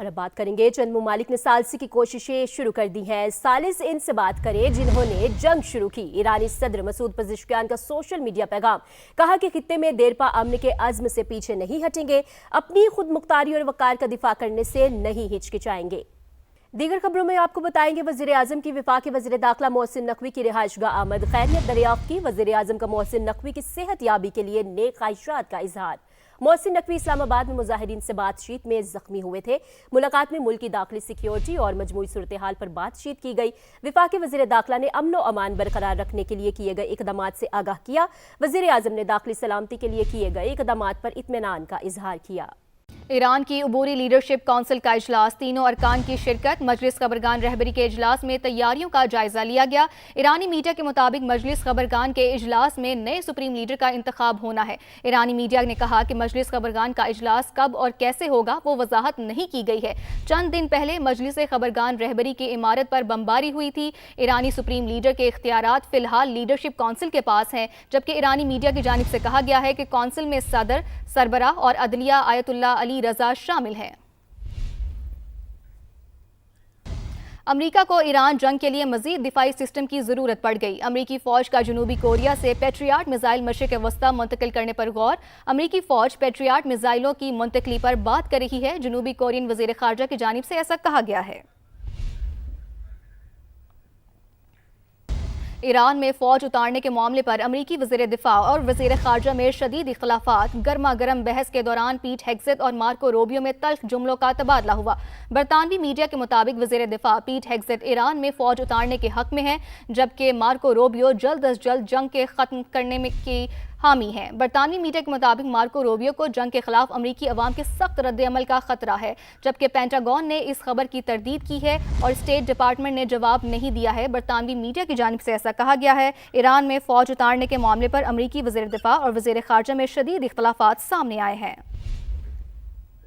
और अब बात करेंगे, चंद ममालिक ने सालसी की कोशिशें शुरू कर दी हैं। सालिस इनसे बात करें जिन्होंने जंग शुरू की। ईरानी सदर मसूद पज़ेश्कियान का सोशल मीडिया पैगाम, कहा कि खित्ते में देरपा अमन के अज़्म से पीछे नहीं हटेंगे, अपनी खुद मुख्तारी और वकार का दिफा करने से नहीं हिचकिचाएंगे। दीगर खबरों में आपको बताएंगे, वज़ीर आज़म की वफाकी वज़ीर दाखिला मोहसिन नकवी की रिहाइशगाह आमद, खैरियत दरियाफ्त की। वज़ीर आज़म का मोहसिन नकवी की सेहत याबी के लिए नेक ख्वाहिशात का इजहार। मोहसिन नकवी इस्लामाबाद में मुजाहिरीन से बातचीत में जख्मी हुए थे। मुलाकात में मुल्क की दाखिली सिक्योरिटी और मजमूई सूरत हाल पर बातचीत की गई। वफाकी वज़ीर दाखिला ने अमन व अमान बरकरार रखने के लिए किए गए इकदामात से आगाह किया। वज़ीर आज़म ने दाखिली सलामती के लिए किए गए इकदामात पर इत्मीनान का इजहार किया। ईरान की उबूरी लीडरशिप काउंसिल का इजलास, तीनों अरकान की शिरकत। मजलिस खबरगान रहबरी के इजलास में तैयारियों का जायजा लिया गया। ईरानी मीडिया के मुताबिक मजलिस खबरगान के इजलास में नए सुप्रीम लीडर का इंतखाब होना है। ईरानी मीडिया ने कहा कि मजलिस खबरगान का इजलास कब और कैसे होगा वो वजाहत नहीं की गई है। चंद दिन पहले मजलिस खबरगान रहबरी की इमारत पर बमबारी हुई थी। ईरानी सुप्रीम लीडर के इख्तियारात फिलहाल लीडरशिप काउंसिल के पास हैं, जबकि ईरानी मीडिया की जानिब से कहा गया है कि काउंसिल में सदर, सरबराह और अदलिया आयतुल्लाह अली रजा शामिल हैं। अमरीका को ईरान जंग के लिए मजीद दिफाई सिस्टम की जरूरत पड़ गई। अमरीकी फौज का जनूबी कोरिया से पेट्रियाट मिसाइल मशरिक वस्ता मुंतकिल करने पर गौर। अमरीकी फौज पेट्रियाट मिसाइलों की मुंतकली पर बात कर रही है। जनूबी कोरियन वजीर खारजा की जानिब से ऐसा कहा गया है। ईरान में फौज उतारने के मामले पर अमरीकी वज़ीर दिफा और वज़ीर खारजा में शदीद इख्लाफात। गर्मा गर्म बहस के दौरान पीट हेग्सेट और मार्को रूबियो में तल्ख जुमलों का तबादला हुआ। बरतानवी मीडिया के मुताबिक वज़ीर दिफा पीट हेग्सेट ईरान में फौज उतारने के हक में है, जबकि मार्को रूबियो जल्द अज जल्द जंग के खत्म करने में की हामी है। बरतानवी मीडिया के मुताबिक मार्को रूबियो को जंग के खिलाफ अमरीकी अवाम के सख्त रद्द-ए-अमल का खतरा है, जबकि पेंटागन ने इस खबर की तरदीद की है और स्टेट डिपार्टमेंट ने जवाब नहीं दिया है। बरतानवी मीडिया की जानिब से ऐसा कहा गया है। ईरान में फौज उतारने के मामले पर अमरीकी वज़ीर दिफा और वज़ीर खारजा में शदीद इख्तिलाफात सामने आए हैं।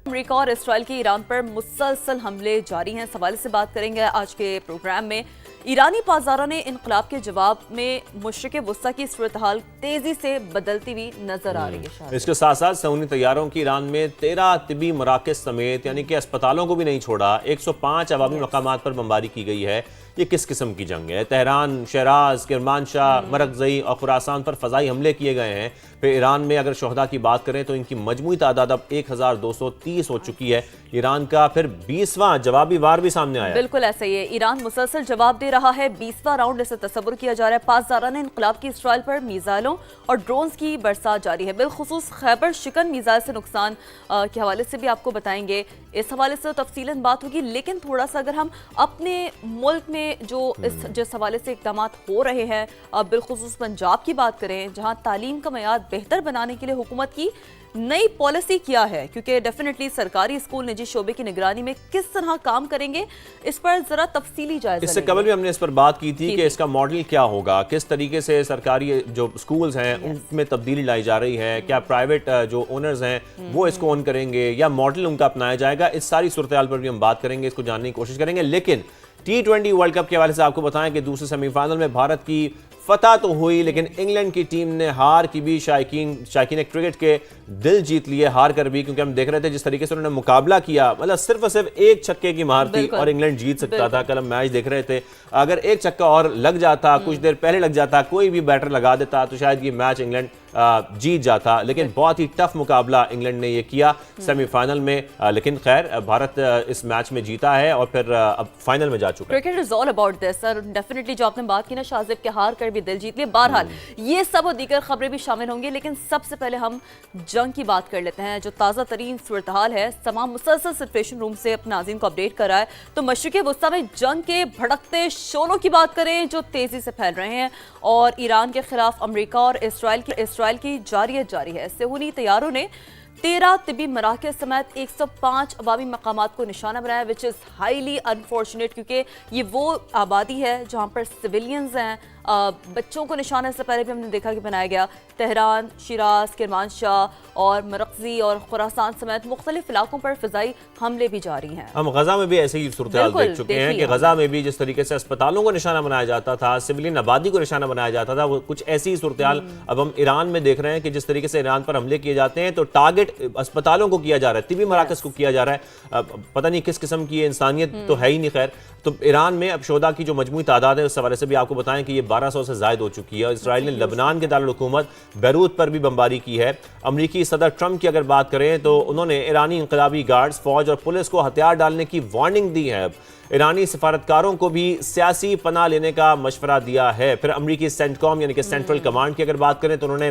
अमरीका और इसराइल के ईरान पर मुसलसल हमले जारी हैं। इस हवाले से बात करेंगे आज के प्रोग्राम में। ईरानी बाजारों ने इनकलाब के जवाब में मशरिक़ वस्ता की सूरत हाल तेजी से बदलती हुई नजर आ रही है। इसके साथ साथ सऊदी तैयारों की ईरान में 13 तिबी मराकज़ समेत यानी कि अस्पतालों को भी नहीं छोड़ा, 105 अवामी मकामात पर बमबारी की गई है। ये किस किस्म की जंग है? तेहरान, शहराज, किरमानशाह, मरकज़ई और खुरासान पर फ़ज़ाई हमले किए गए हैं। फिर ईरान में अगर शहदा की बात करें तो इनकी मजमूई तादाद अब 1230 हो चुकी है। ईरान का फिर 20वां जवाबी वार भी सामने आया। बिल्कुल ऐसा ही है, ईरान मुसलसल जवाब दे रहा है। 20वां राउंड इसे तस्वुर किया जा रहा है। पासदारान इनकलाब की इसराइल पर मिसाइलों और ड्रोन्स की बरसात जारी है। बिलखुसूस खैबर शिकन मिसाइल से नुकसान के हवाले से भी आपको बताएंगे। इस हवाले से तफसीलन बात होगी, लेकिन थोड़ा सा अगर हम अपने मुल्क में जिस हवाले से इक़दाम हो रहे हैं, बिलखुसूस पंजाब की बात करें, जहाँ तालीम का मयार बेहतर बनाने के लिए हुकूमत की नई पॉलिसी क्या है, क्योंकि डेफिनेटली सरकारी स्कूल निजी शोबे की निगरानी में किस तरह काम करेंगे, इस पर जरा तफसीली जायजा। इससे कबल भी हमने इस पर बात की थी कि इसका मॉडल क्या होगा, किस तरीके से सरकारी जो स्कूल्स हैं उनमें तब्दीली लाई जा रही है, क्या प्राइवेट जो ओनर्स हैं वो इसको ऑन करेंगे या मॉडल उनका अपनाया जाएगा। इस सारी सूरत हाल पर भी हम बात करेंगे, इसको जानने की कोशिश करेंगे। लेकिन T20 वर्ल्ड कप के हवाले से आपको बताएं कि दूसरे सेमीफाइनल में भारत की फतह तो हुई, लेकिन इंग्लैंड की टीम ने हार की भी शायकीन क्रिकेट के दिल जीत लिए हार कर भी, क्योंकि हम देख रहे थे जिस तरीके से उन्होंने मुकाबला किया, मतलब सिर्फ और सिर्फ एक छक्के की मार थी और इंग्लैंड जीत सकता था। कल हम मैच देख रहे थे, अगर एक छक्का और लग जाता, कुछ देर पहले लग जाता, कोई भी बैटर लगा देता तो शायद ये मैच इंग्लैंड जीत जाता। लेकिन बहुत ही टफ मुकाबला इंग्लैंड ने ये किया सेमीफाइनल में, लेकिन खैर भारत इस मैच में जीता है और फिर अब फाइनल में जा चुका है। Cricket is all about this sir. Definitely जो आपने बात की ना, शाजिब के हार कर भी दिल जीत लिए। बहरहाल ये सब और दीगर खबरें भी शामिल होंगी, लेकिन सबसे पहले हम जंग की बात कर लेते हैं। जो ताज़ा तरीन सूरत हाल है, तमाम मुसलसल सिचुएशन रूम से अपने नाज़रीन को अपडेट कर रहा है। तो मशरिक़ वस्ता में जंग के भड़कते शोलों की बात करें जो तेजी से फैल रहे हैं, और ईरान के खिलाफ अमेरिका और इसराइल की जारी है। सेहूनी तैयारों ने 13 तिबी मराकज़ समेत 105 अवामी मकामात को निशाना बनाया, विच इज़ हाईली अनफॉर्चुनेट, क्योंकि ये वो आबादी है जहाँ पर सिविलियंस हैं, बच्चों को निशाना इससे पहले भी हमने देखा कि बनाया गया। तेहरान, शिराज, किरमानशाह और मरकजी और खुरासान समेत मुख्तलिफ इलाकों पर फिजाई हमले भी जारी हैं। हम गजा में भी ऐसे ही सूरत हाल देख चुके हैं कि गजा में भी जिस तरीके से अस्पतालों को निशाना बनाया जाता था, सिविलियन आबादी को निशाना बनाया जाता था, वो कुछ ऐसी ही सूरत हाल अब हम ईरान में देख रहे हैं कि जिस तरीके से ईरान पर हमले किए जाते हैं तो टारगेट अस्पतालों को किया जा रहा है, तिबी मराकज को किया जा रहा है। पता नहीं किस किस्म की इंसानियत तो है ही नहीं। खैर, तो ईरान में अब शोधा की जो मजमूई तादाद है उस हवाले से भी आपको बताएं कि ये 1200 से ज़ायद हो चुकी है। इसराइल ने लबनान के दारुल हुकूमत बैरूत पर भी बमबारी की है। अमरीकी सदर ट्रंप की अगर बात करें तो उन्होंने ईरानी इंकलाबी गार्ड्स, फौज और पुलिस को हथियार डालने की वार्निंग दी है। अब ईरानी सफारतकारों को भी सियासी पनाह लेने का मशवरा दिया है। फिर अमरीकी सेंटकॉम यानी कि सेंट्रल कमांड की अगर बात करें तो उन्होंने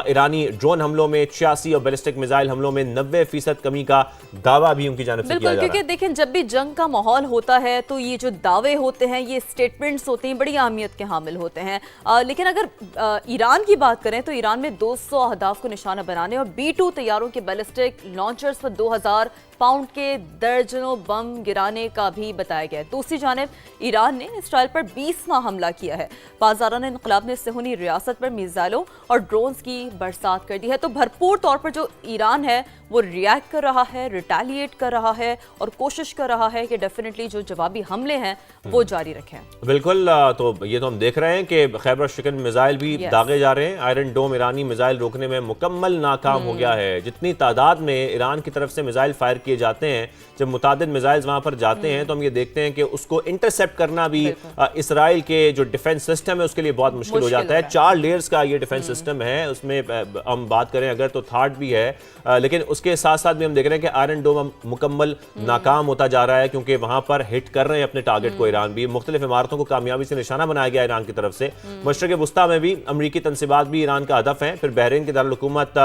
ईरानी ड्रोन हमलों में 86 और बैलिस्टिक मिसाइल हमलों में 90% कमी का दावा भी उनकी जानिब से किया जा रहा है। क्योंकि देखें, जब भी जंग का माहौल होता है तो ये जो दावे होते हैं, ये स्टेटमेंट्स होते हैं, बड़ी अहमियत के हामिल होते हैं। लेकिन अगर ईरान की बात करें तो ईरान में 200 अहदाफ को निशाना बनाने और B-2 तैयारों के बैलिस्टिक लॉन्चर्स पर 2000 पाउंड के दर्जनों बम गिराने का भी बताया गया है। दूसरी जानिब ईरान ने इसराइल पर 20वां हमला किया है। बाज़ारान इन्क़लाब ने सिहुनी रियासत पर मिसाइलों और ड्रोन्स की बरसात कर दी है। तो भरपूर तौर पर जो ईरान है वो रिएक्ट कर रहा है, रिटेलिएट कर रहा है और कोशिश कर रहा है कि डेफिनेटली जो जवाबी हमले हैं वो जारी रखें। बिल्कुल, तो ये तो हम देख रहे हैं कि खैबर शिकन मिसाइल भी दागे जा रहे हैं। आयरन डोम ईरानी मिसाइल रोकने में मुकम्मल नाकाम हो गया है। जितनी तादाद में ईरान की तरफ से मिसाइल फायर किए जाते हैं, जब मुतादिद मिसाइल्स वहां पर जाते हैं तो हम ये देखते हैं कि उसको इंटरसेप्ट करना भी इसराइल के जो डिफेंस सिस्टम है उसके लिए बहुत मुश्किल हो जाता है। 4 लेयर्स का ये डिफेंस सिस्टम है, उसमें हम बात करें अगर तो थार्ड भी है, लेकिन उसके साथ साथ भी हम देख रहे हैं कि आयरन डोम मुकम्मल नाकाम होता जा रहा है क्योंकि वहां पर हिट कर रहे हैं अपने टारगेट को ईरान भी। मुख्तलिफ इमारतों को कामयाबी से निशाना बनाया गया ईरान की तरफ से। मशरक़ वुस्ता में भी अमरीकी तनसीबात भी ईरान का हदफ है। फिर बहरीन के दारुल हुकूमत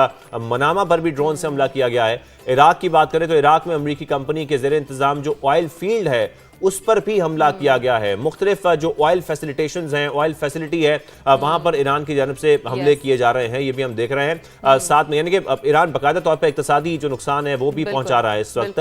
मनामा पर भी ड्रोन से हमला किया गया है। इराक की बात करें तो इराक में अमरीकी कंपनी के ज़ेरे इंतजाम जो ऑयल फील्ड है उस पर भी हमला किया गया है। मुख्तलिफ जो ऑयल फैसिलिटेशंस हैं, ऑयल फैसिलिटी है, वहां पर ईरान की जानिब से हमले किए जा रहे हैं, ये भी हम देख रहे हैं। साथ में यानी कि अब ईरान बाकायदा तौर पर इक्तसादी जो नुकसान है वो भी पहुंचा रहा है इस वक्त।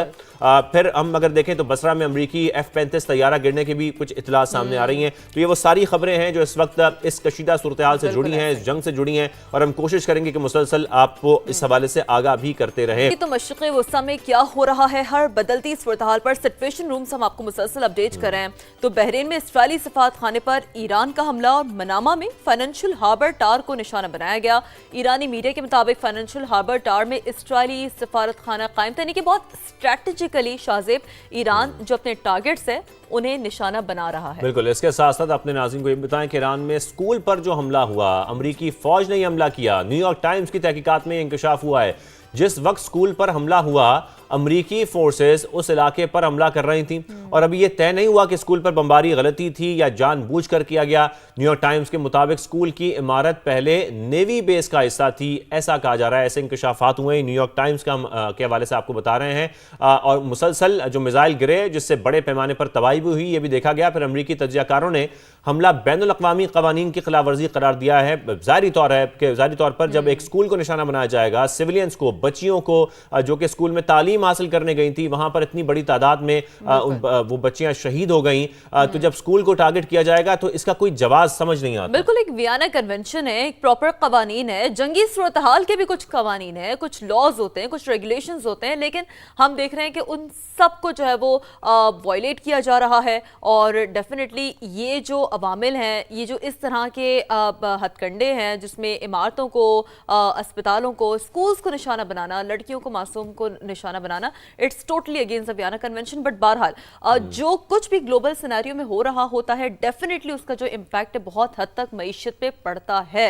फिर हम अगर देखें तो बसरा में अमरीकी F-35 तैयारा गिरने की भी कुछ इतलात सामने आ रही हैं। तो ये वो सारी खबरें हैं जो इस वक्त इस कशीदा सूरत हाल से जुड़ी हैं, इस जंग से जुड़ी हैं, और हम कोशिश करेंगे कि मुसलसल आपको इस हवाले से आगाह भी करते रहें। तो मशरिक़ वुस्ता में क्या हो रहा है, हर बदलती सूरत हाल पर सिचुएशन रूम से हम आपको मुसलसल अपडेट करें। तो बहरीन में इस्राएली सफारत खाने पर ईरान का हमला और मनामा में फाइनेंशियल हार्बर टावर को निशाना बनाया गया। ईरानी मीडिया के मुताबिक फाइनेंशियल हार्बर टावर में इस्राएली सफारत खाना कायम था, यानी कि बहुत स्ट्रेटेजिकली शाज़ेब ईरान जो अपने टारगेट्स है उन्हें निशाना बना रहा है। बिल्कुल, इसके साथ साथ अपने नाज़रीन को ये बताएं कि ईरान में स्कूल पर जो हमला हुआ, अमरीकी फौज ने यह हमला किया। न्यूयॉर्क टाइम्स की तहकीकात में इंकशाफ हुआ है जिस वक्त स्कूल पर हमला हुआ अमरीकी फोर्सेस उस इलाके पर हमला कर रही थी और अभी ये तय नहीं हुआ कि स्कूल पर बमबारी गलती थी या जानबूझकर किया गया। न्यूयॉर्क टाइम्स के मुताबिक स्कूल की इमारत पहले नेवी बेस का हिस्सा थी, ऐसा कहा जा रहा है। ऐसे इंकशाफात हुए न्यूयॉर्क टाइम्स के हवाले से आपको बता रहे हैं। और मुसलसल जो मिसाइल गिरे जिससे बड़े पैमाने पर तबाही भी हुई, ये भी देखा गया। फिर अमरीकी तज्जियाकारों ने हमला बैनुल अक़वामी क़वानीन की खिलाफ वर्जी करार दिया है। ज़ाहिरी तौर पर जब एक स्कूल को निशाना बनाया जाएगा, सिविलियंस को, बच्चियों को जो कि स्कूल में तालीम हासिल करने गई थी, वहां पर इतनी बड़ी तादाद में वो बच्चियां शहीद हो गई, तो जब स्कूल को टारगेट किया जाएगा तो इसका कोई जवाब समझ नहीं आता। बिल्कुल, एक वियना कन्वेंशन है, एक प्रॉपर कवानीन है, जंगी सूरत हाल के भी कुछ कवानीन है, कुछ लॉज होते हैं, कुछ रेगुलेशंस होते हैं, लेकिन हम देख रहे हैं कि उन सबको जो है वो वायलेट किया जा रहा है। और डेफिनेटली ये जो अवामिल हैं, ये जो इस तरह के हथकंडे हैं जिसमें इमारतों को, अस्पतालों को, स्कूल्स को निशाना बनाना, लड़कियों को, मासूम को निशाना बनाना, it's totally against the Vienna convention. But बहरहाल जो कुछ भी ग्लोबल सिनेरियो में हो रहा होता है, डेफिनेटली उसका जो इम्पैक्ट है बहुत हद तक मईशत पे पड़ता है।